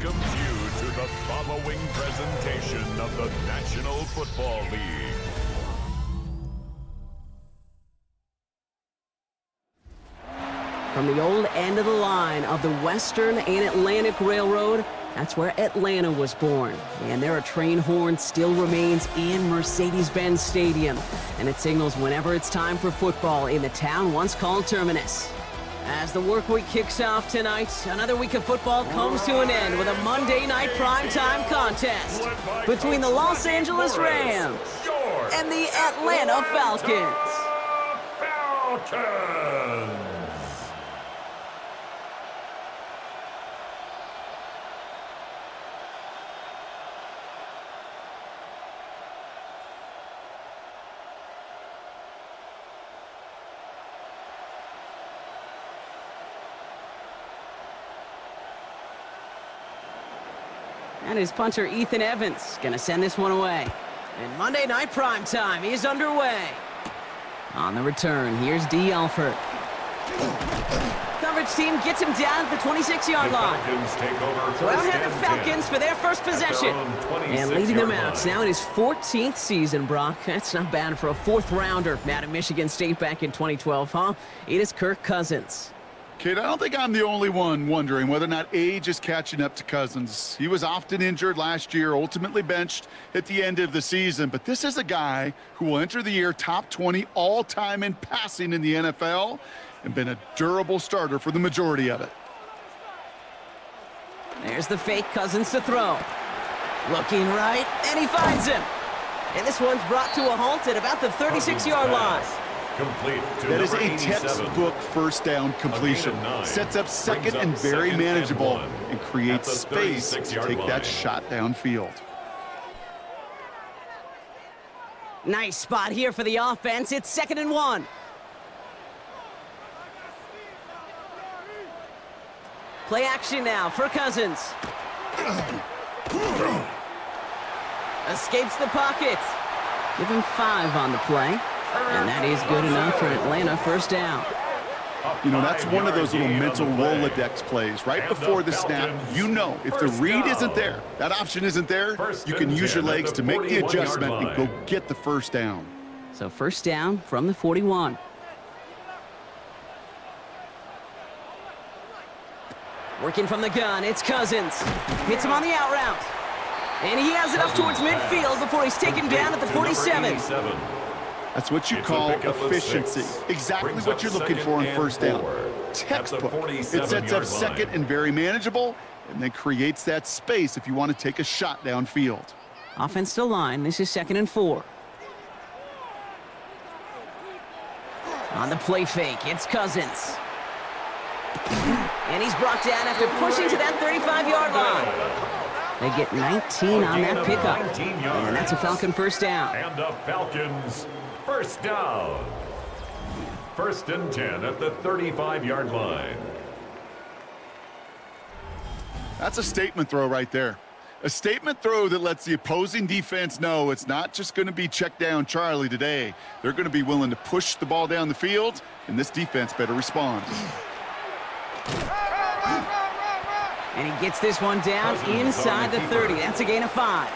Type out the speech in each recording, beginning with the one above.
welcomes you to the following presentation of the National Football League. From the old end of the line of the Western and Atlantic Railroad, that's where Atlanta was born. And there a train horn still remains in Mercedes-Benz Stadium. And it signals whenever it's time for football in the town once called Terminus. As the work week kicks off tonight, another week of football comes to an end with a Monday night primetime contest between the Los Angeles Rams and the Atlanta Falcons. And his punter, Ethan Evans, going to send this one away. And Monday Night Primetime is underway. On the return, here's D. Alford. Coverage team gets him down at the 26-yard line. So out head the Falcons for their first possession. And leading them out now in his 14th season, Brock. That's not bad for a fourth-rounder out of Michigan State back in 2012, huh? It is Kirk Cousins. Kid, I don't think I'm the only one wondering whether or not age is catching up to Cousins. He was often injured last year, ultimately benched at the end of the season. But this is a guy who will enter the year top 20 all-time in passing in the NFL and been a durable starter for the majority of it. There's the fake, Cousins to throw. Looking right, and he finds him. And this one's brought to a halt at about the 36-yard line. That is a textbook first down completion. Sets up second and very manageable and creates space to take that shot downfield. Nice spot here for the offense. It's 2nd and 1. Play action now for Cousins. Escapes the pocket. Give him 5 on the play. And that is good enough for Atlanta first down. You know, that's one of those little mental Rolodex plays. Right before the snap, you know if the read isn't there, that option isn't there, you can use your legs to make the adjustment and go get the first down. So first down from the 41. Working from the gun, it's Cousins. Hits him on the out route. And he has it up towards midfield before he's taken down at the 47. That's what you call efficiency. Exactly what you're looking for in first down. Textbook. It sets up second and very manageable, and then creates that space if you want to take a shot downfield. Offensive line, this is 2nd and 4. On the play fake, it's Cousins. And he's brought down after pushing to that 35-yard line. They get 19 on that pickup. And that's a Falcon first down. And the Falcons first down. 1st and 10 at the 35-yard line. That's a statement throw right there. A statement throw that lets the opposing defense know it's not just going to be check down Charlie today. They're going to be willing to push the ball down the field, and this defense better respond. And he gets this one down inside the 30. That's a gain of 5.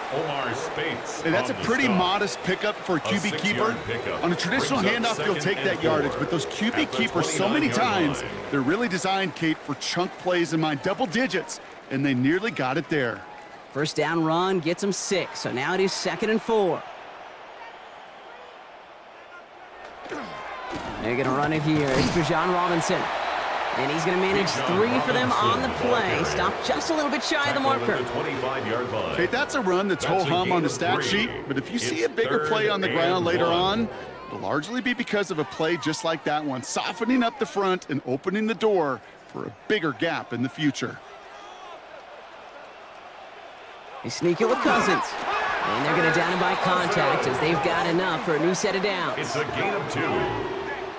And that's a pretty modest pickup for a QB keeper. On a traditional handoff, you'll take that yardage, but those QB keepers, so many times, they're really designed, Kate, for chunk plays in my double digits, and they nearly got it there. First down run gets him 6, so now it is 2nd and 4. They're going to run it here. It's Bijan Robinson. And he's going to manage 3 for them on the play. Stop just a little bit shy of the marker. Okay, that's a run that's ho-hum on the stat sheet, but if you see a bigger play on the ground later on, it'll largely be because of a play just like that one, softening up the front and opening the door for a bigger gap in the future. They sneak it with Cousins. And they're going to down him by contact as they've got enough for a new set of downs. It's a gain of 2.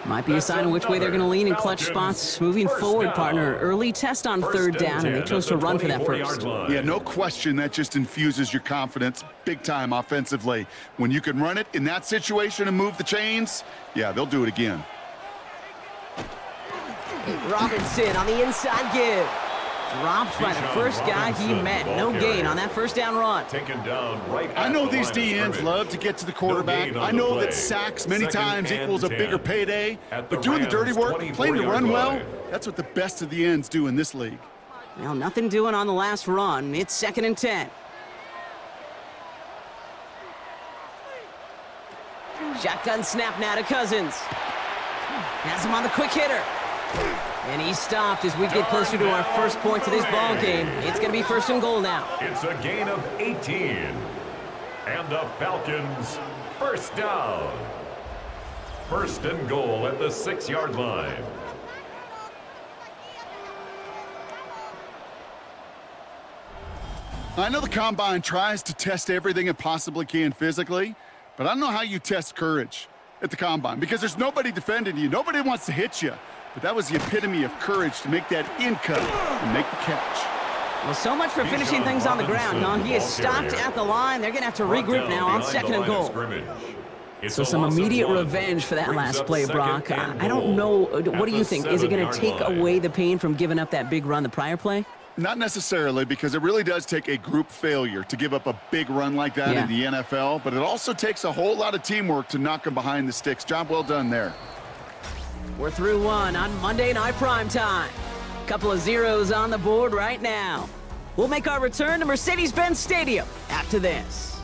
Might be a sign of which way they're going to lean in clutch spots. Moving forward, partner. Early test on 3rd down, and they chose to run for that first. Yeah, no question. That just infuses your confidence big time offensively. When you can run it in that situation and move the chains, yeah, they'll do it again. Robinson on the inside give. Dropped by the first guy he met. No gain on that first down run. Taken down right I know at the these line of DNs scrimmage. love to get to the quarterback. No gain on I the know play. that sacks many Second times and equals a 10. bigger payday, At the but doing the dirty Rams' work, playing to 24-yard run well, line. that's what the best of the ends do in this league. Well, nothing doing on the last run. It's 2nd and 10. Shotgun snap now to Cousins. Has him on the quick hitter. And he's stopped as we get closer to our first points of this ball game. It's going to be 1st and goal now. It's a gain of 18. And the Falcons, first down. 1st and goal at the 6-yard line. I know the Combine tries to test everything it possibly can physically, but I don't know how you test courage at the Combine because there's nobody defending you. Nobody wants to hit you. But that was the epitome of courage to make that in cut and make the catch. Well, so much for finishing things on the ground, huh? He is stopped at the line. They're going to have to regroup now on 2nd and goal. So some immediate revenge for that last play, Brock. I don't know. What do you think? Is it going to take away the pain from giving up that big run the prior play? Not necessarily, because it really does take a group failure to give up a big run like that in the NFL, but it also takes a whole lot of teamwork to knock them behind the sticks. Job well done there. We're through one on Monday Night Primetime. Couple of zeros on the board right now. We'll make our return to Mercedes-Benz Stadium after this.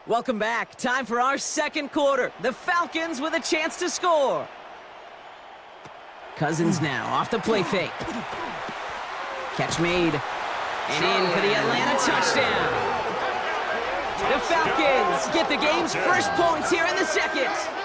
Welcome back. Time for our 2nd quarter. The Falcons with a chance to score. Cousins now off the play fake. Catch made. And in for the Atlanta touchdown. The Falcons get the game's first points here in the 2nd.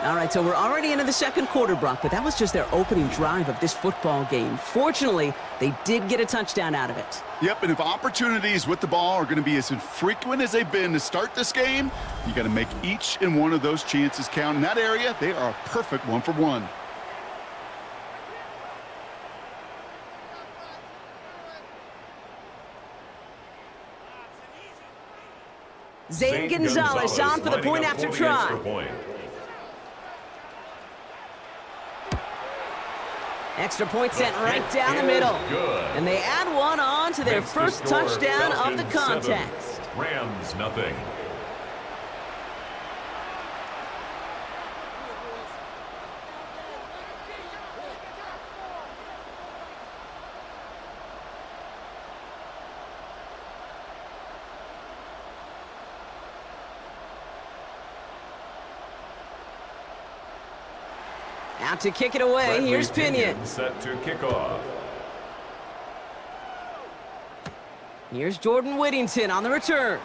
All right, so we're already into the 2nd quarter, Brock, but that was just their opening drive of this football game. Fortunately, they did get a touchdown out of it. Yep, and if opportunities with the ball are going to be as infrequent as they've been to start this game, you got to make each and one of those chances count. In that area, they are a perfect 1-for-1. Zane Gonzalez on for the point after try. Extra point sent right down the middle. And they add one on to their first touchdown of the contest. Rams, nothing. Out to kick it away. Here's Pinion. Set to kick off. Here's Jordan Whittington on the return.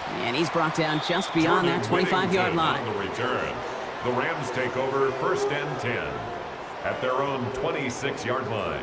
And he's brought down just beyond that 25-yard line. On the return. The Rams take over 1st and 10 at their own 26-yard line.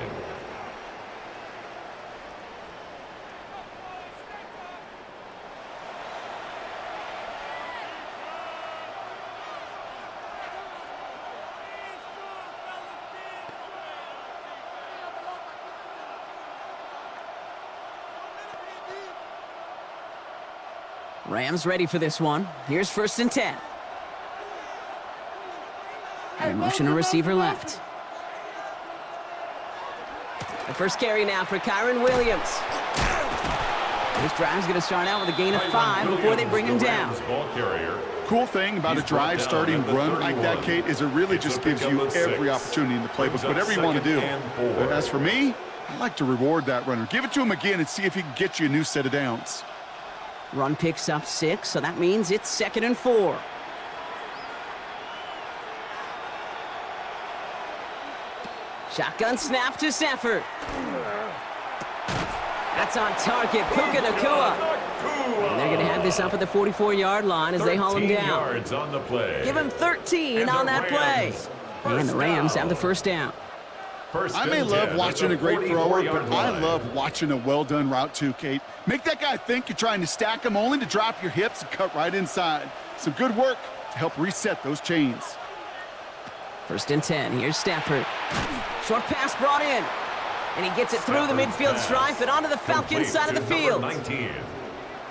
Rams ready for this one. Here's 1st and 10. They motion a receiver left. The first carry now for Kyron Williams. This drive's going to start out with a gain of 5 before they bring him down. Cool thing about a drive starting run like that, Kate, is it really just gives you every opportunity in the playbook, whatever you want to do. But as for me, I like to reward that runner. Give it to him again and see if he can get you a new set of downs. Run picks up 6, so that means it's 2nd and 4. Shotgun snap to Stafford. That's on target. Puka Nacua. And they're going to have this up at the 44-yard line as they haul him down. Yards on the play. Give him 13 on that play. And the Rams have the first down. I may love watching a great thrower, but I love watching a well-done route too, Kate. Make that guy think you're trying to stack him only to drop your hips and cut right inside. Some good work to help reset those chains. 1st and 10. Here's Stafford. Short pass brought in. And he gets it through the midfield stripe and onto the Falcons side of the field.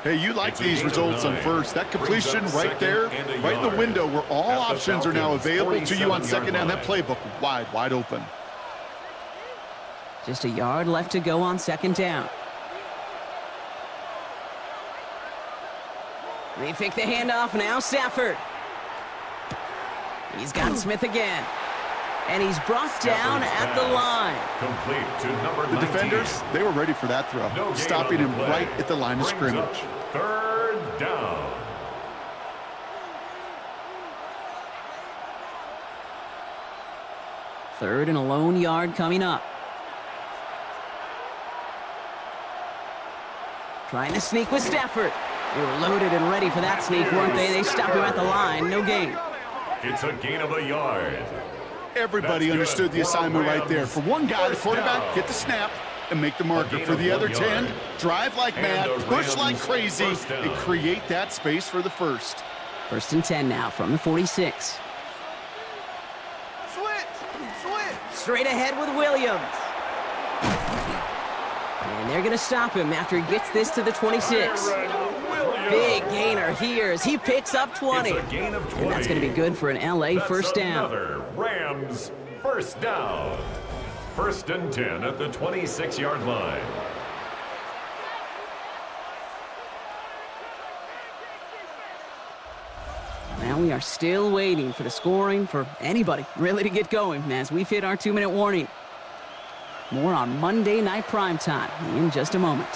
Hey, you like It's a these gain of results on 9. first. That completion Brings up right there, second and a right in the yard. window where all At the options are now Falcons' available to you on 47-yard second down. That line. playbook wide open. Just a yard left to go on second down. They fake the handoff now. Stafford. He's got Smith again. And he's brought down at the line. Complete to number 19. The defenders, they were ready for that throw, No gain stopping on him the play. right at the line of Brings up scrimmage. third down. Third and a lone yard coming up. Trying to sneak with Stafford. They were loaded and ready for that sneak, weren't they? They stopped him at the line. No gain. It's a gain of a yard. Everybody That's understood good. the assignment right there. Rams. For one guy, the First quarterback, down. get the snap and make the marker. gain For of the other 1 10, yard. drive like And mad, the push Rams like crazy, first down. and create that space for the first. First and 10 now from the 46. Straight ahead with Williams. And they're going to stop him after he gets this to the 26. Big gainer here as he picks up 20. It's a gain of 20. And that's going to be good for an LA That's first down. Another Rams first down. First and 10 at the 26-yard line. Now we are still waiting for the scoring for anybody really to get going as we've hit our 2-minute warning. More on Monday Night Primetime in just a moment.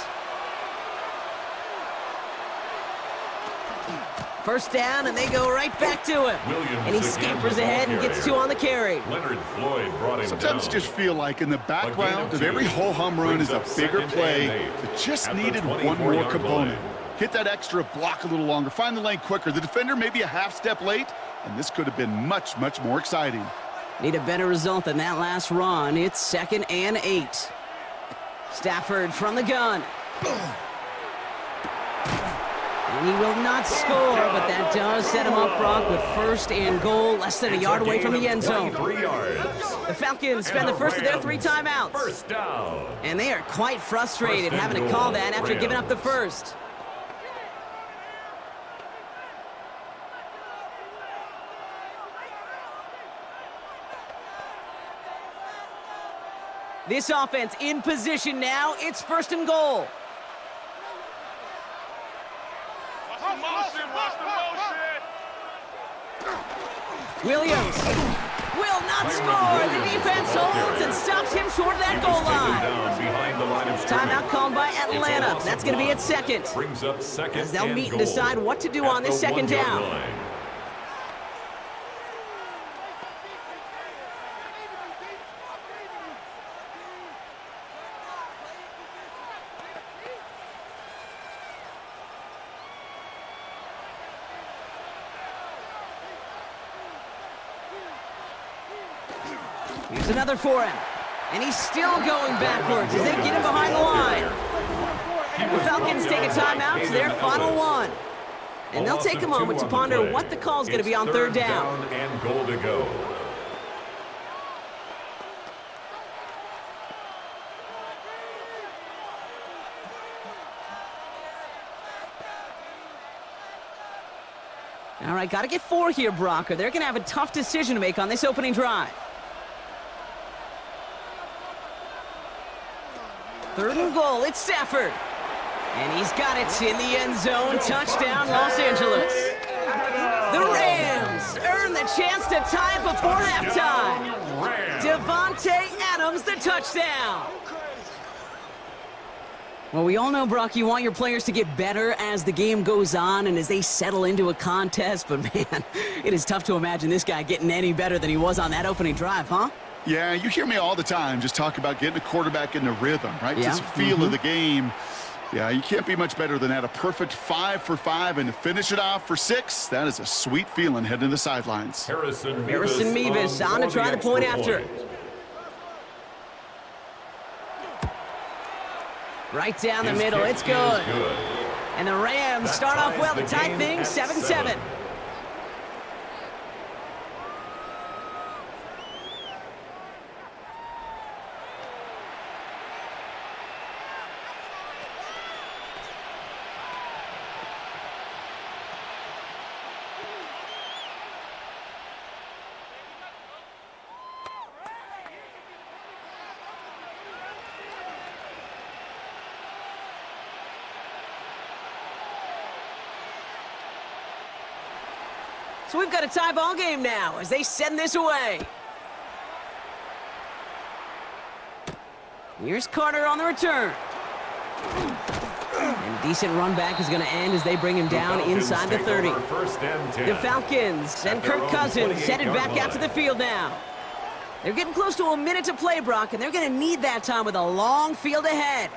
First down, and they go right back to him. Williams And he again scampers with the ahead ball and gets carrier. 2 on the carry. Leonard Floyd brought him Sometimes down. just feel like in the background of every whole home run Brings is a up bigger second play and 8 that just at the needed one 24-yard more line. component. Hit that extra block a little longer, find the lane quicker. The defender may be a half step late, and this could have been much, much more exciting. Need a better result than that last run. It's 2nd and 8. Stafford from the gun. And he will not score, but that does set him up, Brock, with 1st and goal, less than a yard away from the end zone. 3 yards. The Falcons spend the first of their 3 timeouts. First down. And they are quite frustrated First and having to goal, call that after giving up the Rams. first. This offense in position now. It's 1st and goal. Williams Will not score. The defense holds and stops him short of that goal line. Down behind the line of scrimmage. Timeout called by It's a Atlanta. loss That's of going to be 1. at 2nd. Brings up 2nd As they'll and meet and goal decide what to do at on this the 2nd 1-yard down. line. Here's another for him. And he's still going backwards as they get him behind the line. The Falcons take a timeout to their final one. And they'll take a moment to ponder what the call is going to be on 3rd down. And goal to go. All right, got to get 4 here, Brock, or they're going to have a tough decision to make on this opening drive. 3rd and goal, it's Stafford. And he's got it in the end zone. Touchdown, Los Angeles. The Rams earn the chance to tie it before halftime. Devontae Adams, the touchdown. Well, we all know, Brock, you want your players to get better as the game goes on and as they settle into a contest. But, man, it is tough to imagine this guy getting any better than he was on that opening drive, huh? Yeah, you hear me all the time just talk about getting a quarterback in the rhythm, right? Yeah. Just the feel of the game. Yeah, you can't be much better than that. A perfect 5 for 5, and to finish it off for 6, that is a sweet feeling heading to the sidelines. Harrison Mevis on to try the point after. Right down the middle, it's good. And the Rams start off well to tie things 7-7. So we've got a tie ball game now as they send this away. Here's Carter on the return. And a decent run back is going to end as they bring him down inside the 30. The Falcons and Kirk Cousins send it back out to the field now. They're getting close to a minute to play, Brock, and they're going to need that time with a long field ahead.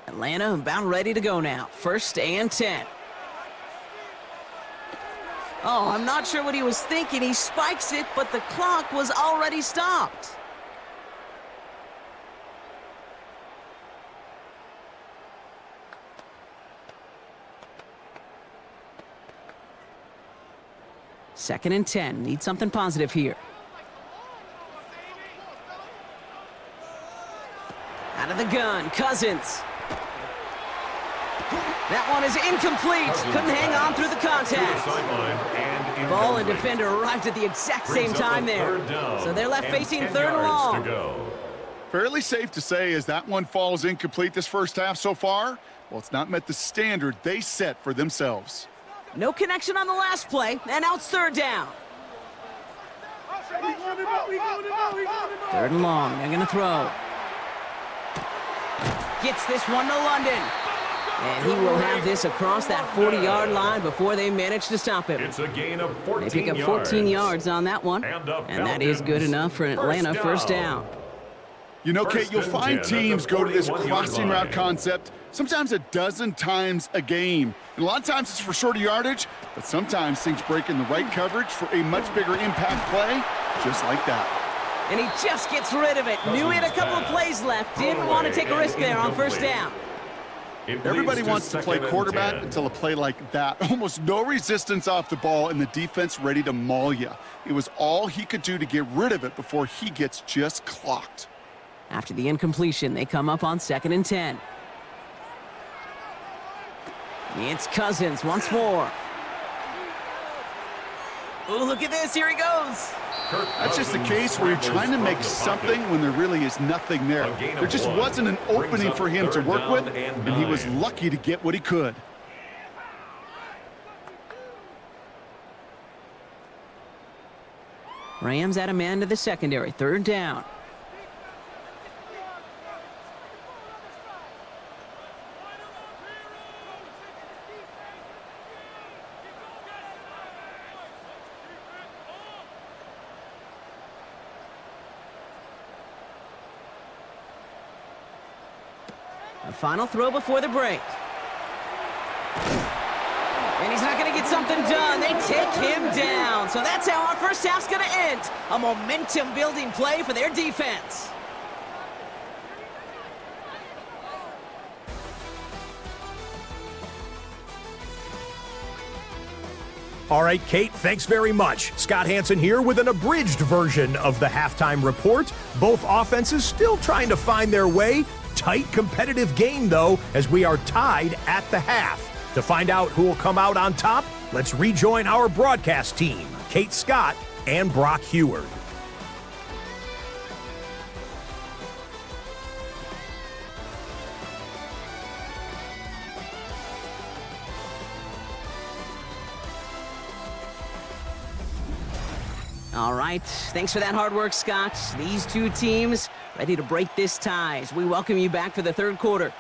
Atlanta about ready to go now. 1st and 10. Oh, I'm not sure what he was thinking. He spikes it, but the clock was already stopped. Second and 10. Need something positive here. Out of the gun, Cousins. That one is incomplete. Couldn't hang on through the contact. Ball and defender arrived at the exact same time there. So they're left facing 3rd and long. Fairly safe to say as that one falls incomplete this first half so far, well, it's not met the standard they set for themselves. No connection on the last play, and now it's 3rd down. 3rd and long, they're gonna throw. Gets this one to London. And he will have this across that 40-yard line before they manage to stop him. It's a gain of 14 They pick up 14 yards on that one, and that is good enough for an Atlanta first down. You know, Kate, you'll find teams go to this crossing route concept sometimes a dozen times a game. And a lot of times it's for shorter yardage, but sometimes things break in the right coverage for a much bigger impact play, just like that. And he just gets rid of it. Knew he had a couple of plays left. Didn't want to take a risk there on 1st down. Everybody wants to play quarterback until a play like that. Almost no resistance off the ball and the defense ready to maul you. It was all he could do to get rid of it before he gets just clocked. After the incompletion, they come up on 2nd and 10. It's Cousins once more. Oh, look at this. Here he goes. That's just the case where you're trying to make something when there really is nothing there. There just wasn't an opening for him to work with, and he was lucky to get what he could. Rams add a man to the secondary. 3rd down. A final throw before the break. And he's not going to get something done. They take him down. So that's how our first half's going to end. A momentum-building play for their defense. All right, Kate, thanks very much. Scott Hansen here with an abridged version of the halftime report. Both offenses still trying to find their way. Tight, competitive game, though, as we are tied at the half. To find out who will come out on top, let's rejoin our broadcast team, Kate Scott and Brock Heward. All right, thanks for that hard work, Scott. These two teams ready to break this tie as we welcome you back for the 3rd quarter.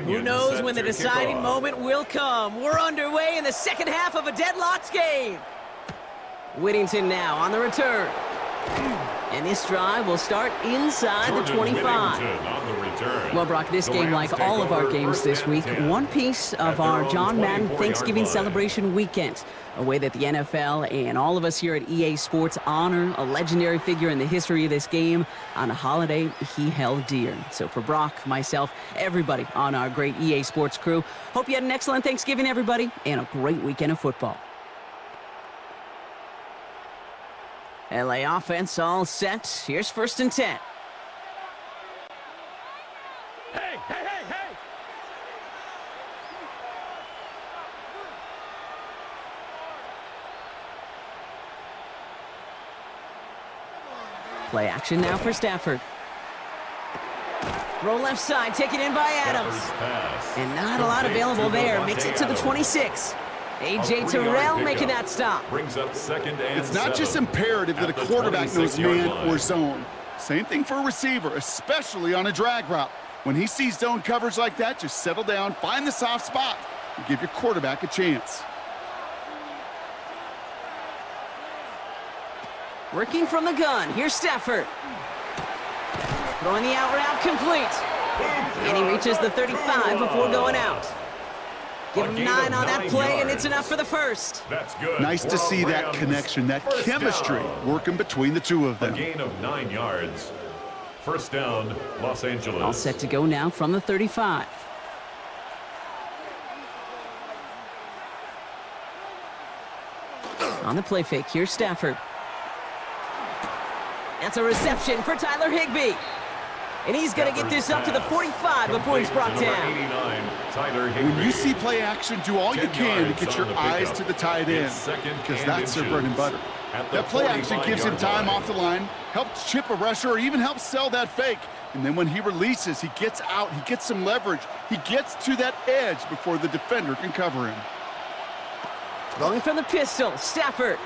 Who knows when the deciding moment will come? We're underway in the second half of a deadlocked game. Whittington now on the return. And this drive will start inside the 25. Well, Brock, this game, like all of our games this week, one piece of our John Madden Thanksgiving celebration weekend. A way that the NFL and all of us here at EA Sports honor a legendary figure in the history of this game on a holiday he held dear. So for Brock, myself, everybody on our great EA Sports crew, hope you had an excellent Thanksgiving, everybody, and a great weekend of football. LA offense all set. Here's 1st and 10. Hey, hey, hey, hey! Play action now for Stafford. Throw left side, taken in by Adams. And not a lot available there. Makes it to the 26. A.J. Terrell making that stop. Brings up 2nd and It's not 7 just imperative that a at the quarterback knows 26-yard man line. or zone. Same thing for a receiver, especially on a drag route. When he sees zone coverage like that, just settle down, find the soft spot, and give your quarterback a chance. Working from the gun. Here's Stafford. Throwing the out route complete. And he reaches the 35 before going out. Give him 9 on that play, and it's enough for the first. That's good. Nice to see that connection, that chemistry working between the two of A them. gain of 9 yards. 1st down, Los Angeles. All set to go now from the 35. On the play fake, here's Stafford. That's a reception for Tyler Higbee. And he's going to get this up to the 45 before he's brought down. 89, Tyler Higbee. When you see play action, do all you 10 can to yards get your on the eyes pickup. to the tight end, It's 2nd because and that's their bread and inches. butter. At the That play action gives him 45-yard time line. off the line, helps chip a rusher, or even helps sell that fake. And then when he releases, he gets out, he gets some leverage. He gets to that edge before the defender can cover him. Rolling from the pistol, Stafford.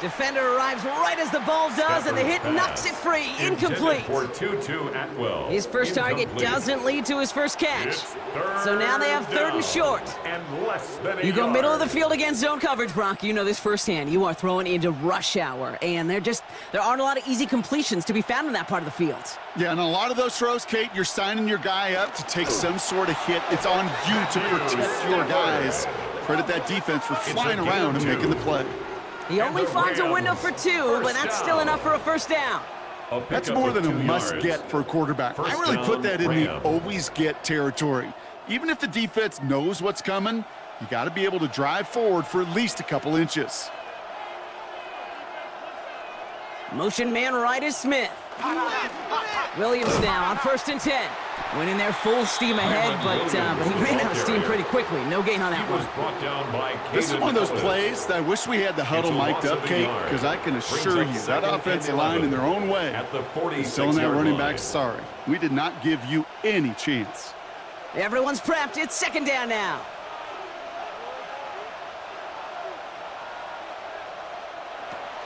Defender arrives right as the ball does, and the hit knocks it free. Incomplete. For Tutu Atwell. His first target Incomplete. doesn't lead to his first catch. It's 3rd So now they have 3rd and down short. And less than a You go yard. middle of the field against zone coverage, Brock. You know this firsthand. You are throwing into rush hour, and there aren't a lot of easy completions to be found in that part of the field. Yeah, and a lot of those throws, Kate, you're signing your guy up to take some sort of hit. It's on you to protect your guys. Credit that defense for flying around and making the play. He only finds a window for 2, but that's still enough for a 1st down. A That's pickup more of than a 2 must yards. get for a quarterback. I First really down, put that in the Rams. always get territory. Even if the defense knows what's coming, you got to be able to drive forward for at least a couple inches. Motion man right is Smith. Williams now on 1st and 10. Went in there full steam ahead, but he ran out of steam pretty quickly. No gain on that He was one. brought down by This is Caden one of those Ellis. plays that I wish we had the huddle It's a mic'd loss up, of a Kate, yard. because I can Brings assure up you 2nd that and offensive line in their own way at the is telling that 46-yard running line. back, sorry, we did not give you any chance. Everyone's prepped. It's 2nd down now.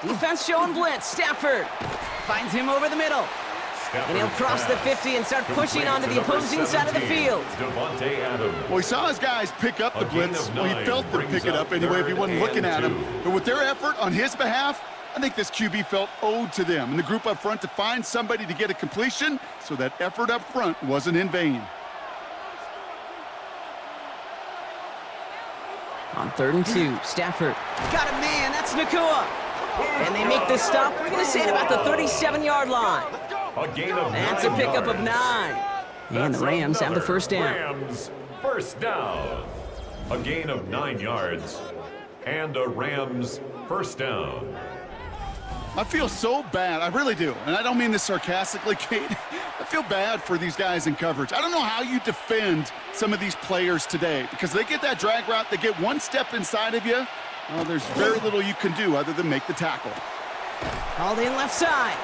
Defense showing blitz. Stafford finds him over the middle. And he'll cross the 50 and start pushing onto the opposing side of the field. Devontae Adams. Well, he saw his guys pick up the A gain blitz. of Well, he 9 felt them brings pick it up up anyway if he 3rd wasn't looking and at him. 2. But with their effort on his behalf, I think this QB felt owed to them and the group up front to find somebody to get a completion, so that effort up front wasn't in vain. On 3rd and 2, Stafford. Got a man. That's Nakua. And they make the stop. We're going to say at about the 37-yard line. A gain of That's a 9 pickup of yards. 9. And the That's Rams have the another 1st down. Rams 1st down. A gain of 9 yards. And a Rams 1st down. I feel so bad. I really do. And I don't mean this sarcastically, Kate. I feel bad for these guys in coverage. I don't know how you defend some of these players today, because they get that drag route, they get one step inside of you. Well, there's very little you can do other than make the tackle. Called in left side.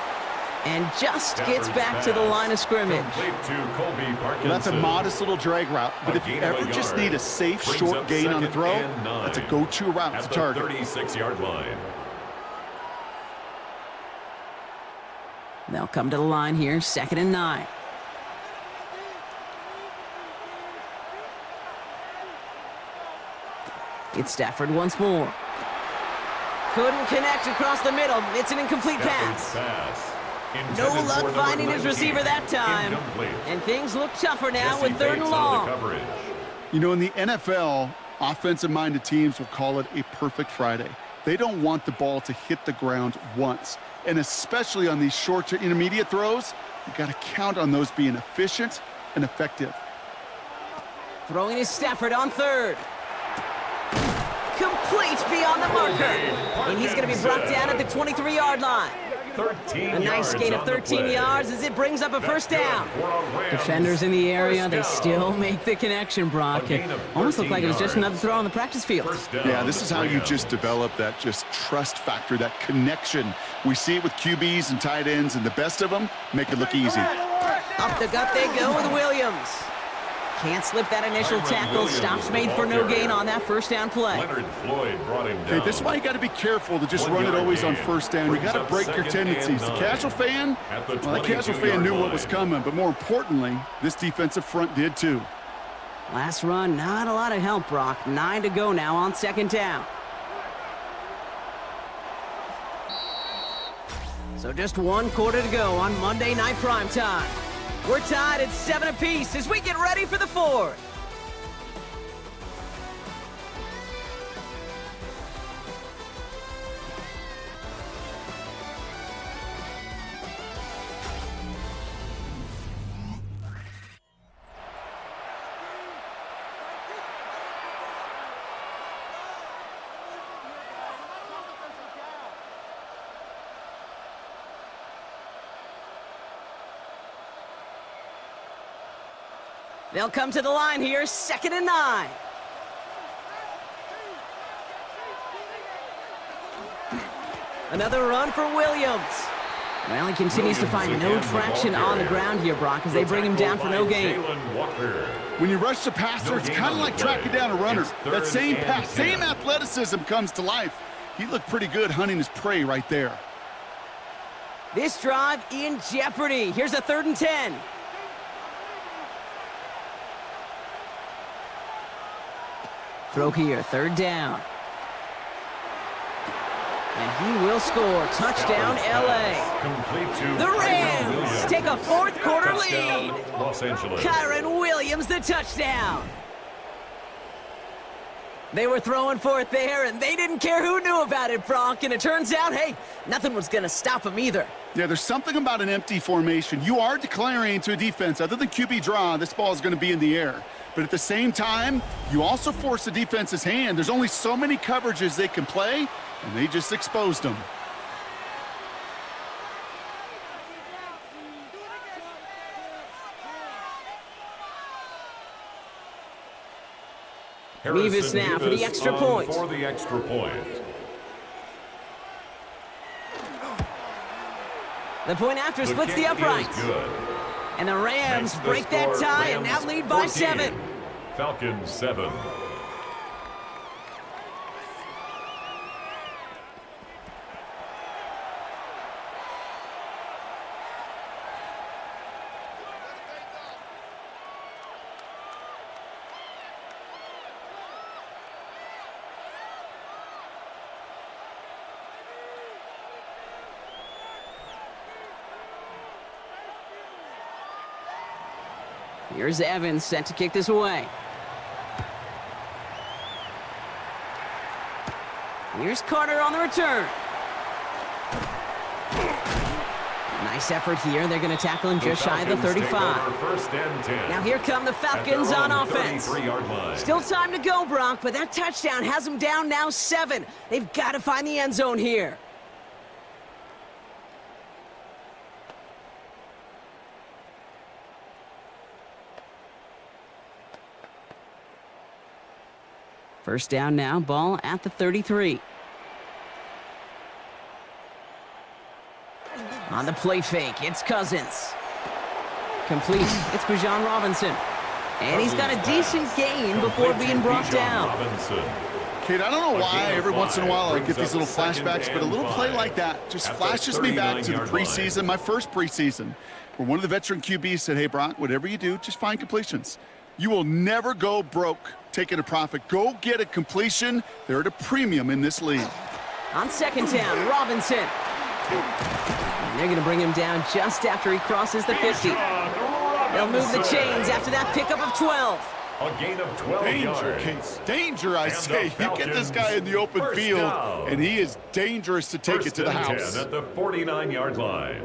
And just gets back to the line of scrimmage. Complete to Colby Parkinson. Well, that's a modest little drag route, but if you gain of a ever just yard. need a safe, Brings short up gain on the 2nd throw, and 9. that's a go-to route At to the target. 36-yard line. They'll come to the line here, 2nd and 9. It's Stafford once more. Couldn't connect across the middle. It's an incomplete pass. No Intended luck for number finding his 19. receiver that time. Incomplete. And things look tougher now Jesse with 3rd Bates and on the long. coverage. You know, in the NFL, offensive-minded teams will call it a perfect Friday. They don't want the ball to hit the ground once. And especially on these short to intermediate throws, you got to count on those being efficient and effective. Throwing is Stafford on 3rd. Complete complete beyond the marker. And he's going to be brought down at the 23-yard line. 13 A nice gain of 13 yards as it brings up a first down. Defenders in the area, they still make the connection, Brock. It almost looked like it was just another throw on the practice field. Yeah, this is how you just develop that just trust factor, that connection. We see it with QBs and tight ends, and the best of them make it look easy. Up the gut they go with Williams. Can't slip that initial tackle. Stops made for no gain on that first down play. Leonard Floyd brought him down. Okay, this is why you got to be careful to just run it always on first down. You got to break your tendencies. The casual fan, well, the casual fan knew what was coming, but more importantly, this defensive front did too. Last run, not a lot of help, Brock. 9 to go now on second down. So just 1 quarter to go on Monday Night Primetime. We're tied at 7 apiece as we get ready for the fourth. They'll come to the line here, 2nd and 9. Another run for Williams. Well, he continues to find no traction on the ground here, Brock, as they bring him down for no gain. When you rush the passer, it's kind of like tracking down a runner. That same pass, same athleticism comes to life. He looked pretty good hunting his prey right there. This drive in jeopardy. Here's a 3rd and 10. Throw here, 3rd down. And he will score. Touchdown, LA. The Rams take a 4th quarter lead. Kyron Williams, the touchdown. They were throwing for it there, and they didn't care who knew about it, Brock. And it turns out, hey, nothing was going to stop them either. Yeah, there's something about an empty formation. You are declaring to a defense, other than QB draw, this ball is going to be in the air. But at the same time, you also force the defense's hand. There's only so many coverages they can play, and they just exposed them. Revis now for the extra point. The point after splits the uprights. And the Rams break that tie and now lead by 7. Falcons 7. Here's Evans set to kick this away. Here's Carter on the return. Nice effort here. They're going to tackle him just shy of the 35. Now here come the Falcons on offense. Still time to go, Brock, but that touchdown has them down now 7. They've got to find the end zone here. First down now, ball at the 33. On the play fake, it's Cousins. Complete, it's Bijan Robinson. And he's got a decent gain before being brought down. Kate, I don't know why every once in a while I get these little flashbacks, but a little play like that just flashes me back to the preseason, my first preseason, where one of the veteran QBs said, hey, Brock, whatever you do, just find completions. You will never go broke taking a profit. Go get a completion. They're at a premium in this league. On second down, Robinson. And they're going to bring him down just after he crosses the 50. They'll move the chains after that pickup of 12. A gain of 12 yards. Danger, I say. You get this guy in the open field, and he is dangerous to take it to the house. At the 49-yard line.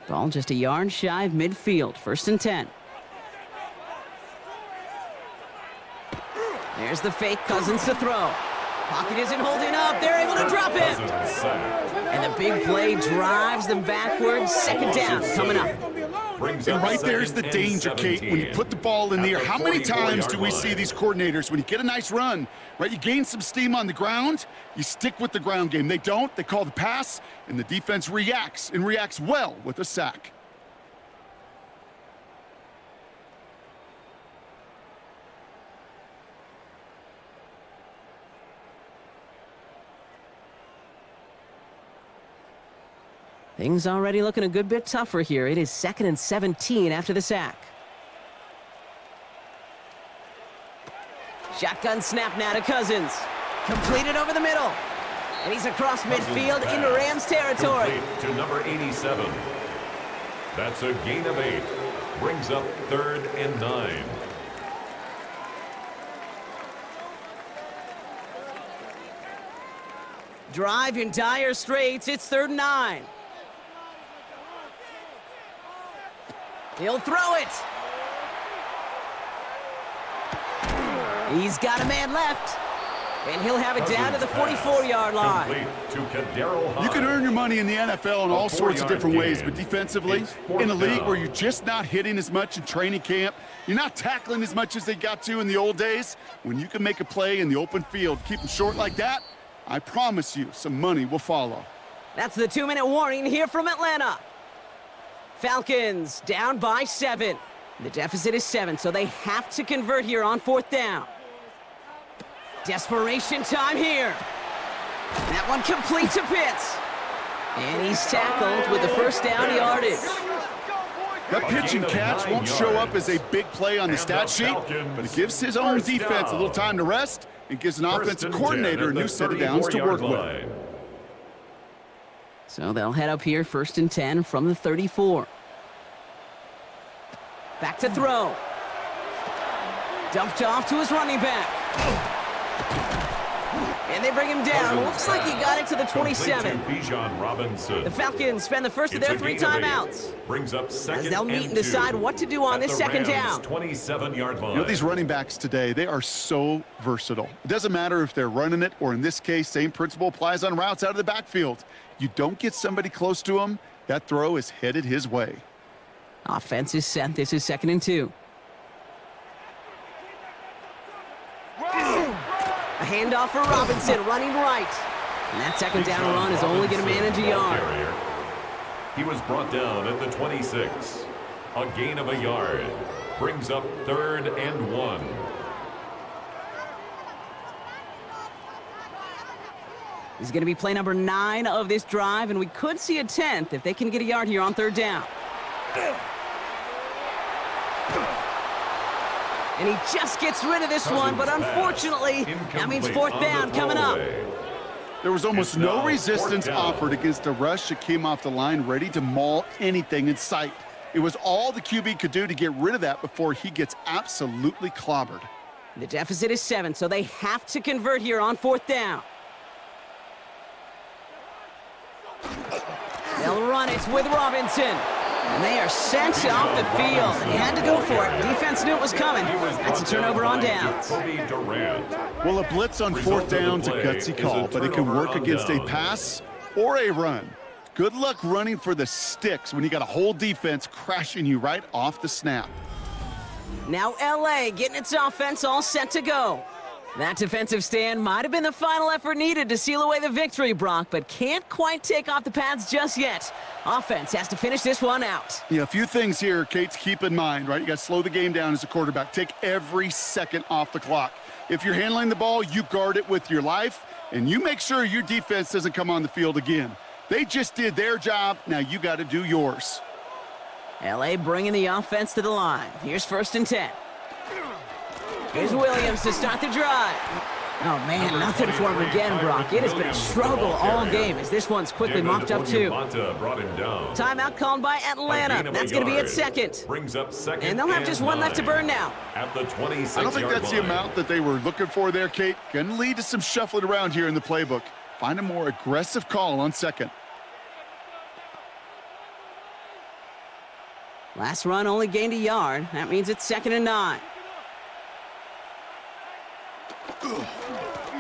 Ball just a yard shy of midfield. 1st and 10. There's the fake, Cousins to throw. Pocket isn't holding up. They're able to drop it. And the big play drives them backwards. Second down coming up. And right there's the danger, Kate. When you put the ball in the air, how many times do we see these coordinators, when you get a nice run, right, you gain some steam on the ground, you stick with the ground game. They don't. They call the pass, and the defense reacts, and reacts well with a sack. Things already looking a good bit tougher here. It is 2nd and 17 after the sack. Shotgun snap now to Cousins. Completed over the middle. And he's across midfield into Rams territory. Complete to number 87. That's a gain of 8. Brings up 3rd and 9. Drive in dire straits. It's 3rd and 9. He'll throw it. He's got a man left. And he'll have it down to the 44-yard line. You can earn your money in the NFL in all sorts of different ways, but defensively, in a league where you're just not hitting as much in training camp, you're not tackling as much as they got to in the old days, when you can make a play in the open field, keep them short like that, I promise you some money will follow. That's the 2-minute warning here from Atlanta. Falcons down by 7. The deficit is 7, so they have to convert here on 4th down. Desperation time here. That one complete to Pitts. And he's tackled with the first down yardage. That pitch and catch won't show up as a big play on the stat sheet, but it gives his own defense a little time to rest and gives an offensive coordinator a new set of downs to work with. So they'll head up here 1st and 10 from the 34. Back to throw. Dumped off to his running back. And they bring him down. Looks like he got it to the 27. The Falcons spend the first of their 3 timeouts. Brings up 2nd as they'll meet and 2 decide what to do on this 2nd down. 27-yard line. You know, these running backs today, they are so versatile. It doesn't matter if they're running it, or in this case, same principle applies on routes out of the backfield. You don't get somebody close to him, that throw is headed his way. Offense is set. This is 2nd and 2. A handoff for Robinson, running right. And that 2nd down run is only going to manage a yard. He was brought down at the 26. A gain of a yard. Brings up 3rd and 1. This is going to be play number 9 of this drive, and we could see a 10th if they can get a yard here on 3rd down. And he just gets rid of this one, but unfortunately, that means 4th down coming up. There was almost no resistance offered against a rush that came off the line ready to maul anything in sight. It was all the QB could do to get rid of that before he gets absolutely clobbered. The deficit is 7, so they have to convert here on 4th down. They'll run it with Robinson. And they are sent off the field. They had to go for it. Defense knew it was coming. That's a turnover on downs. Well, a blitz on 4th down's a gutsy call, but it can work against a pass or a run. Good luck running for the sticks when you got a whole defense crashing you right off the snap. Now LA getting its offense all set to go. That defensive stand might have been the final effort needed to seal away the victory, Brock, but can't quite take off the pads just yet. Offense has to finish this one out. Yeah, a few things here, Kate, to keep in mind, right? You got to slow the game down as a quarterback. Take every second off the clock. If you're handling the ball, you guard it with your life, and you make sure your defense doesn't come on the field again. They just did their job. Now you got to do yours. LA bringing the offense to the line. Here's 1st and 10. Here's Williams to start the drive. Oh, man, nothing for him again, Brock. It has been a struggle all game as this one's quickly mopped up, too. Timeout called by Atlanta. That's going to be its 2nd. Brings up 2nd and they'll have just 1 left to burn now. At the 26-yard I don't think that's the amount that they were looking for there, Kate. Going to lead to some shuffling around here in the playbook. Find a more aggressive call on 2nd. Last run only gained a yard. That means it's 2nd and 9.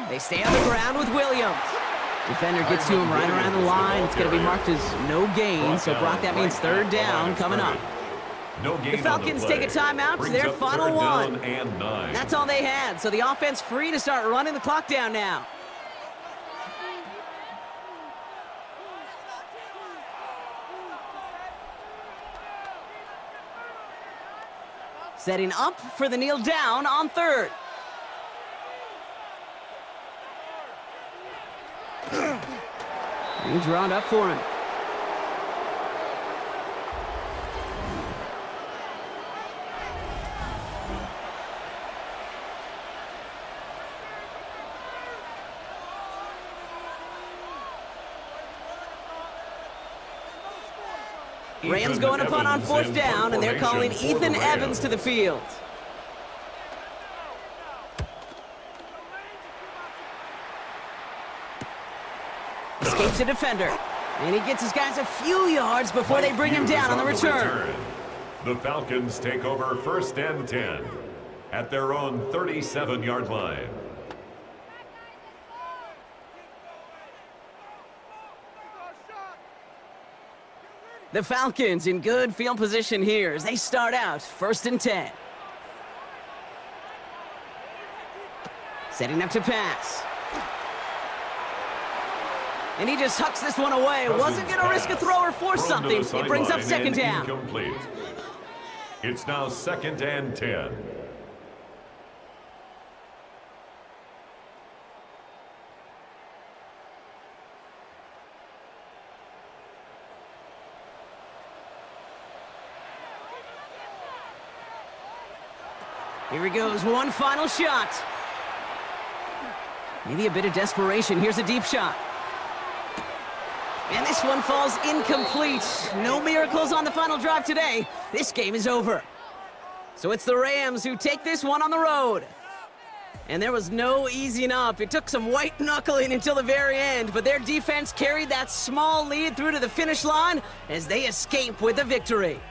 They stay on the ground with Williams. Defender gets to him right around the line. It's going to be marked as no gain. So, Brock, that means third down coming up. The Falcons take a timeout to their final one. That's all they had. So, the offense free to start running the clock down now. Setting up for the kneel down on third. He's drawn up for him. Rams going to punt on fourth down, and they're calling Ethan Evans to the field. Escapes a defender, and he gets his guys a few yards before they bring him down on the return. The Falcons take over first and 10 at their own 37-yard line. The Falcons in good field position here as they start out first and 10. Setting up to pass. And he just hucks this one away. Wasn't going to risk a throw or force something. It brings up second down. Incomplete. It's now second and 10. Here he goes, one final shot. Maybe a bit of desperation. Here's a deep shot. And this one falls incomplete. No miracles on the final drive today. This game is over. So it's the Rams who take this one on the road. And there was no easing up. It took some white knuckling until the very end, but their defense carried that small lead through to the finish line as they escape with the victory.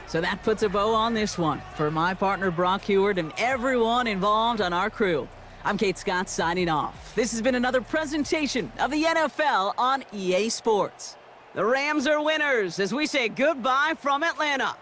So that puts a bow on this one. For my partner Brock Heward and everyone involved on our crew, I'm Kate Scott signing off. This has been another presentation of the NFL on EA Sports. The Rams are winners as we say goodbye from Atlanta.